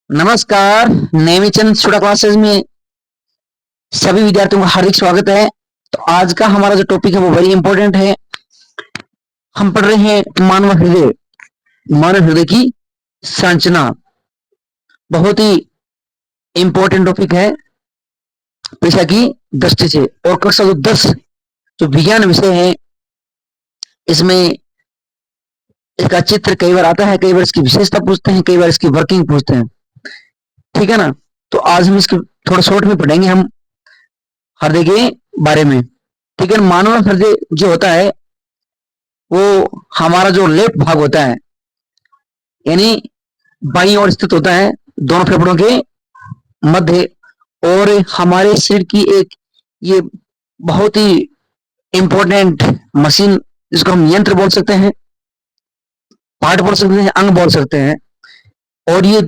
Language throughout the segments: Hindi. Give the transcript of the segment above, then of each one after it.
नमस्कार। नेमीचंद स्टूडियो क्लासेस में सभी विद्यार्थियों का हार्दिक स्वागत है। तो आज का हमारा जो टॉपिक है वो वेरी इंपॉर्टेंट है। हम पढ़ रहे हैं मानव हृदय। मानव हृदय की संरचना बहुत ही इंपॉर्टेंट टॉपिक है परीक्षा की दृष्टि से। और कक्षा जो 10 जो विज्ञान विषय है इसमें इसका चित्र कई बार आता है, कई बार इसकी विशेषता पूछते हैं, कई बार इसकी वर्किंग पूछते हैं। ठीक है ना। तो आज हम इसकी थोड़ा शॉर्ट में पढ़ेंगे हम हृदय के बारे में। ठीक है। मानव हृदय जो होता है वो हमारा जो लेफ्ट भाग होता है यानी बाईं ओर स्थित होता है, दोनों फेफड़ों के मध्य। और हमारे शरीर की एक ये बहुत ही इंपॉर्टेंट मशीन, जिसको हम यंत्र बोल सकते हैं, पार्ट बोल सकते हैं, अंग बोल सकते हैं। और ये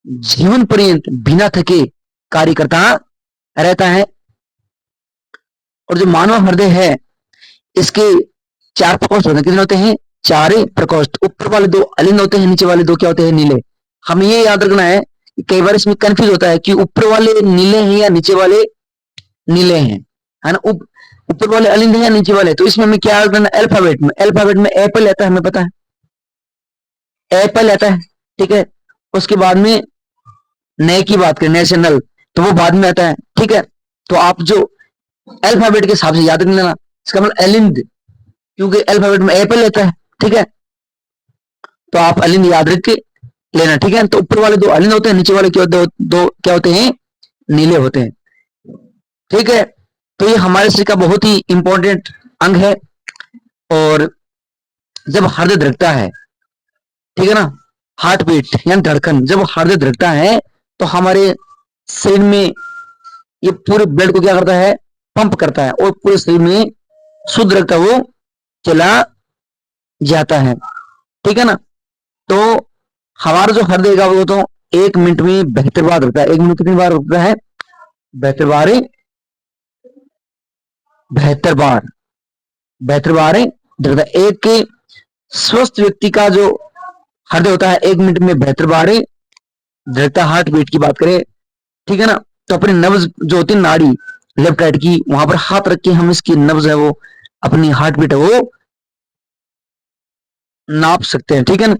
जीवन पर्यंत बिना थके कार्य करता रहता है। और जो मानव हृदय है इसके 4 प्रकोष्ठ होते हैं। कितने होते हैं? 4 प्रकोष्ठ। ऊपर वाले 2 अलिंद होते हैं, नीचे वाले 2 क्या होते हैं? नीले। हमें ये याद रखना है कि कई बार इसमें कंफ्यूज होता है कि ऊपर वाले नीले हैं या नीचे वाले नीले हैं, है ना। ऊपर वाले अलिंद हैं या नीचे वाले। तो इसमें हमें क्या याद रखना? अल्फाबेट में एप्पल आता है, हमें पता है एप्पल आता है। ठीक है। उसके बाद में नए की बात करें, नेशनल, तो वो बाद में आता है। ठीक है। तो आप जो अल्फाबेट के हिसाब से याद रख लेना। इसका मतलब अलिंद, क्योंकि अल्फाबेट में एप्पल लेता है। ठीक है। तो आप अलिंद याद रख के लेना। ठीक है। तो ऊपर वाले 2 अलिंद होते हैं, नीचे वाले क्या होते, 2 क्या होते हैं? नीले होते हैं। ठीक है। तो ये हमारे शरीर का बहुत ही इंपॉर्टेंट अंग है। और जब हृदय धड़कता है, ठीक है ना, हार्ट बीट यानी धड़कन, जब हृदय धड़कता है तो हमारे शरीर में ये पूरे ब्लड को क्या करता है? पंप करता है, और पूरे शरीर में शुद्ध रक्त वो चला जाता है। ठीक है ना। तो हमारा जो हृदय का वो तो 1 मिनट में 72 बार रुकता है। 1 मिनट कितनी बार रुकता है? 72 बार। 72 बार, 72 बार रुकता है। एक स्वस्थ व्यक्ति का जो हृदय होता है 1 मिनट में 72 बार धड़कता। हार्ट बीट की बात करें, ठीक है ना, तो अपनी नब्ज जो होती है नाड़ी लेफ्ट राइट की, वहां पर हाथ रख के हम इसकी नब्ज है वो, अपनी हार्ट बीट है वो नाप सकते हैं। ठीक है ना।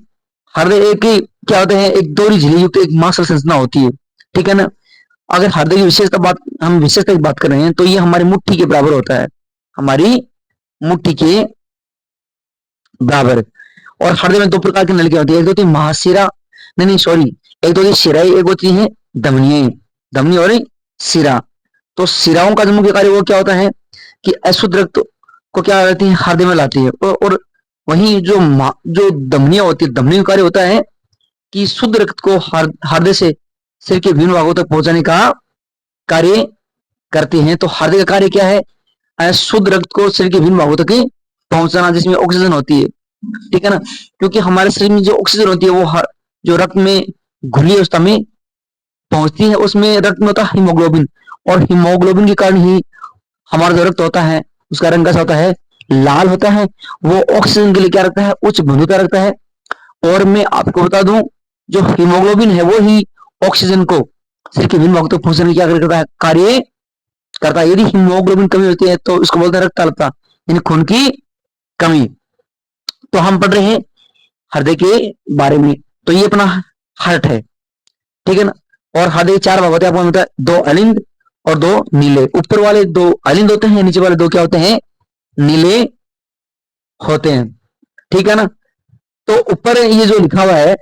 हृदय एक क्या होते हैं? एक दोहरी झिल्ली युक्त एक मांसल संरचना होती है। ठीक है ना। अगर हृदय की विशेषता बात, हम विशेषता की बात कर रहे हैं, तो ये हमारी मुट्ठी के बराबर होता है, हमारी मुट्ठी के बराबर। और हृदय में 2 प्रकार की नलिकाएं होती है। एक होती है महाशिरा, नहीं सॉरी, एक तो होती है शिराई, एक होती है धमनियां, धमनी और शिरा। तो शिराओं का जो मुख्य कार्य वो क्या होता है कि अशुद्ध रक्त को क्या करती है? हृदय में लाती है। और वहीं जो धमनियां होती है, धमनी का कार्य होता है कि शुद्ध रक्त को हृदय से शरीर के विभिन्न भागों तक पहुंचाने का कार्य करते हैं। तो हृदय का कार्य क्या है? शुद्ध रक्त को शरीर के विभिन्न भागों तक पहुंचाना, जिसमें ऑक्सीजन होती है। ठीक है ना। क्योंकि हमारे शरीर में जो ऑक्सीजन होती है वो जो रक्त में घुली अवस्था में पहुंचती है, उसमें रक्त में होता है हीमोग्लोबिन। और हीमोग्लोबिन के कारण ही हमारा जो रक्त होता है उसका रंग कैसा होता है? लाल होता है। वो ऑक्सीजन के लिए क्या रखता है? उच्च गुणवत्ता रखता है। और मैं आपको बता दूं, जो हीमोग्लोबिन है वो ही ऑक्सीजन को शरीर के विभिन्न भागों तक पहुंचाने की क्या करता है? कार्य करता है। यदि हीमोग्लोबिन कमी होती है तो इसको बोलते हैं रक्ताल्पता, यानी खून की कमी। तो हम पढ़ रहे हैं हृदय के बारे में। तो ये अपना हार्ट है। ठीक है ना। और हृदय 4 भाग होते हैं, आपको पता है, 2 अलिंद और 2 नीले। ऊपर वाले 2 अलिंद होते हैं, नीचे वाले 2 क्या होते हैं? नीले होते हैं। ठीक है ना। तो ऊपर ये जो लिखा हुआ है,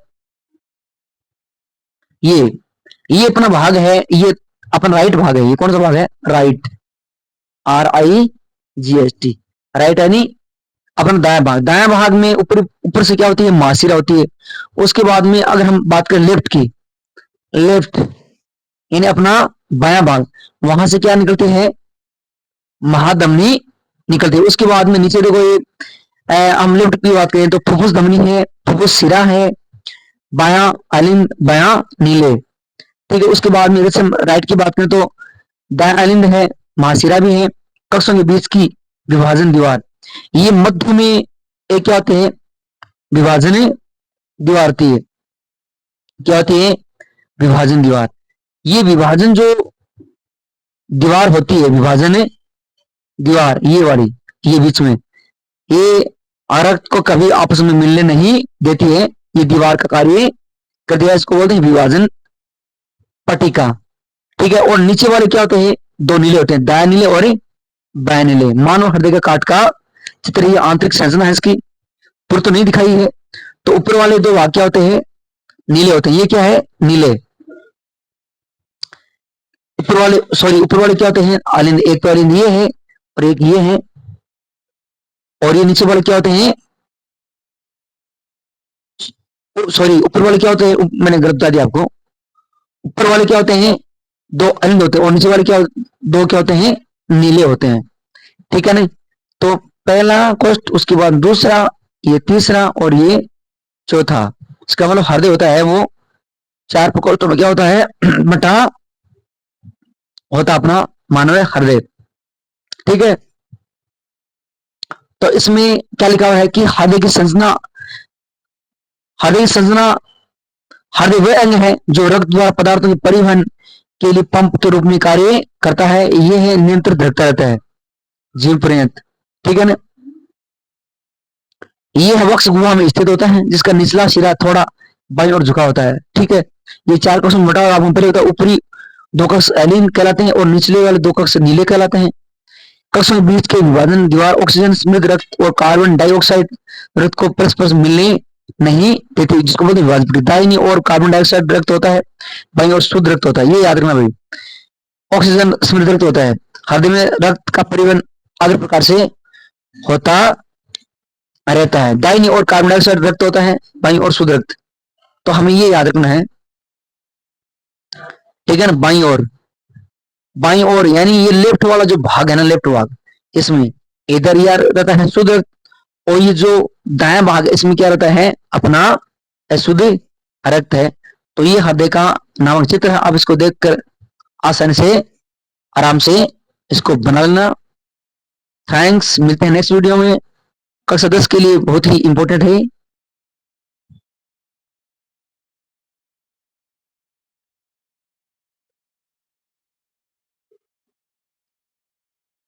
ये ये अपना भाग है, ये अपना राइट भाग है। ये कौन सा भाग है? राइट, RIGHT, राइट यानी अपना दाया भाग। दाया भाग में ऊपर ऊपर से क्या होती है? मासिरा होती है। उसके बाद में अगर हम बात करें लेफ्ट की, लेफ्ट यानी अपना बाया भाग, वहां से क्या निकलते हैं? महाधमनी निकलती है। उसके बाद में नीचे देखो, ये हम लेफ्ट की बात करें तो फुफ्फुस धमनी है, फुफ्फुस सिरा है, बाया अलिंद, बाया नीले। ठीक है। उसके बाद में जैसे राइट की बात करें तो दाया अलिंद है, महाशिरा भी है, कक्षों के बीच की विभाजन दीवार। ये मध्य में एक क्या होते हैं? विभाजन दीवार होती है। क्या होती है? विभाजन दीवार। ये विभाजन जो दीवार होती है, विभाजन दीवार, ये वाली, ये बीच में, ये आरक्त को कभी आपस में मिलने नहीं देती है, ये दीवार का कार्य कर दिया, इसको बोलते हैं विभाजन पट्टिका। ठीक है। और नीचे वाले क्या होते हैं, दो नीले होते हैं, दाया नीले और बाया नीले। मानव हृदय का काट का चित्र, ये आंतरिक संरचना है इसकी, पूरी तो नहीं दिखाई है। तो ऊपर वाले दो भाग क्या होते हैं, नीले होते हैं। ये क्या है, नीले। ऊपर वाले, सॉरी, ऊपर वाले क्या होते हैं, आलिंद। एक तो आलिंद ये है और एक ये है। और ये नीचे वाले क्या होते हैं, सॉरी, ऊपर वाले क्या होते हैं, मैंने गलत बता दिया आपको। ऊपर वाले क्या होते हैं, दो अलिंद होते हैं, और नीचे वाले क्या, दो क्या होते हैं, नीले होते हैं। ठीक है ना। तो पहला कोष्ठ, उसके बाद दूसरा, ये तीसरा और ये चौथा। इसका मतलब हृदय होता है वो चार प्रकोष्ठों में क्या होता है, बटा होता अपना मानव हृदय। ठीक है। तो इसमें क्या लिखा हुआ है कि हृदय की संरचना, हृदय की संरचना, हृदय वह अंग है जो रक्त द्वारा पदार्थों के परिवहन के लिए पंप के रूप में कार्य करता है। यह है नियंत्रित रखता रहता है जीव पर्यंत। ठीक है ना। यह वक्ष गुहा में स्थित होता है, जिसका निचला सिरा थोड़ा बाईं ओर झुका होता है। ठीक है। ये चार कक्ष मोटा और आपको पहले होता है, ऊपरी दो कक्ष एलिन कहलाते हैं और निचले वाले दो कक्ष नीले कहलाते हैं। कक्षों के बीच के विभाजन दीवार ऑक्सीजन समृद्ध रक्त और कार्बन डाइऑक्साइड रक्त को परस्पर मिलने नहीं देती, जिसको बोलते हैं विभाजन। दाहिनी और कार्बन डाइऑक्साइड रक्त होता है, बाईं और शुद्ध रक्त होता है। ये याद रखना भाई। ऑक्सीजन समृद्ध रक्त होता है। हृदय में रक्त का परिवहन आदि प्रकार से होता रहता है। दाहिनी और कार्बन डाइऑक्साइड रक्त होता है, बाईं और शुद्ध रक्त। तो हमें ये याद रखना है। ठीक है ना। बाईं और, बाईं ओर यानी ये लेफ्ट वाला जो भाग है ना, लेफ्ट भाग, इसमें इधर यार रहता है शुद्ध रक्त, और ये जो दायां भाग इसमें क्या रहता है, अपना अशुद्ध रक्त है। तो ये हृदय का नामक चित्र है। आप इसको देखकर आसानी से, आराम से इसको बना लेना। थैंक्स, मिलते हैं नेक्स्ट वीडियो में। कक्षा 10 के लिए बहुत ही इंपॉर्टेंट है।